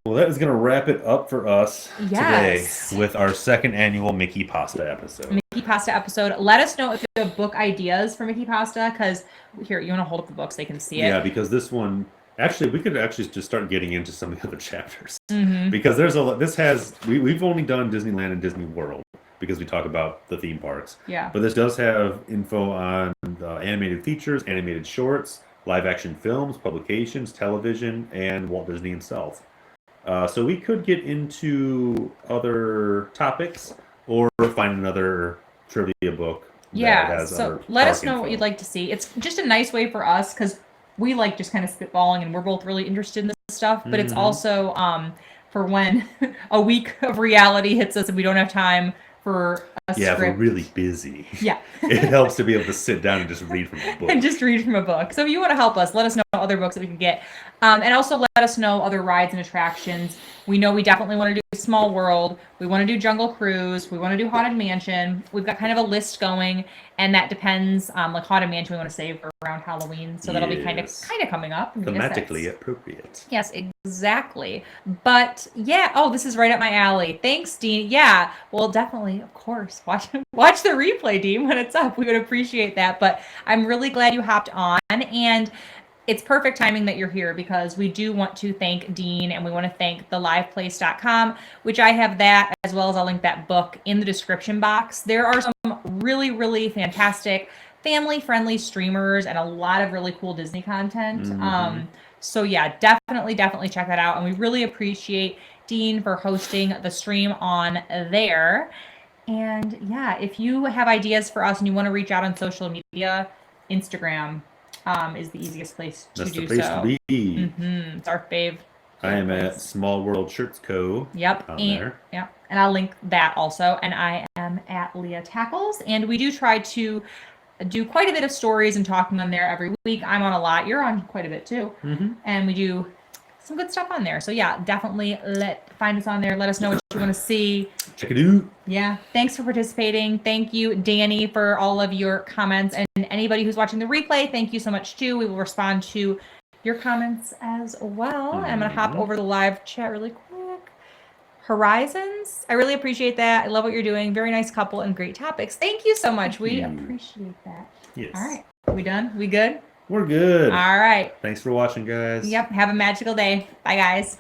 Well, that is going to wrap it up for us Yes. today with our second annual Mickey Pasta episode. Mickey Pasta episode. Let us know if you have book ideas for Mickey Pasta, because here, you want to hold up the book so they can see it? Yeah, because this one, actually, we could actually just start getting into some of the other chapters. Mm-hmm. Because there's a lot, we've only done Disneyland and Disney World because we talk about the theme parks. Yeah. But this does have info on animated features, animated shorts, live action films, publications, television, and Walt Disney himself. So we could get into other topics or find another trivia book. Yeah, so let us know what you'd like to see. It's just a nice way for us, because we like just kind of spitballing, and we're both really interested in this stuff, but it's also for when a week of reality hits us and we don't have time for a script. Yeah, if we're really busy. Yeah. It helps to be able to sit down and just read from a book. And just read from a book. So if you want to help us, let us know other books that we can get. And also let us know other rides and attractions. We know we definitely want to do Small World. We want to do Jungle Cruise. We want to do Haunted Mansion. We've got kind of a list going, and that depends. Like Haunted Mansion, we want to save for around Halloween, so that'll be kind of coming up. Thematically appropriate. Yes, exactly. But yeah, this is right up my alley. Thanks, Dean. Yeah, well, definitely, of course, watch the replay, Dean, when it's up. We would appreciate that. But I'm really glad you hopped on, and it's perfect timing that you're here, because we do want to thank Dean, and we want to thank theliveplace.com, which I have that, as well as I'll link that book in the description box. There are some really, really fantastic family-friendly streamers and a lot of really cool Disney content. So yeah, definitely check that out. And we really appreciate Dean for hosting the stream on there. And yeah, if you have ideas for us and you want to reach out on social media, Instagram is the easiest place to do so. That's the place to be. It's our fave. I am at Small World Shirts Co. Yep. There. Yep. And I'll link that also. And I am at LeahTackles. And we do try to do quite a bit of stories and talking on there every week. I'm on a lot. You're on quite a bit too. And we do some good stuff on there. So yeah, definitely find us on there. Let us know what you want to see. Check it out. Yeah. Thanks for participating. Thank you, Danny, for all of your comments. And anybody who's watching the replay, thank you so much too. We will respond to your comments as well. And I'm going to hop over the live chat really quick. Horizons, I really appreciate that. I love what you're doing. Very nice couple and great topics. Thank you so much. We appreciate that. Yes. All right. Are we done? We good? We're good. All right. Thanks for watching, guys. Yep. Have a magical day. Bye, guys.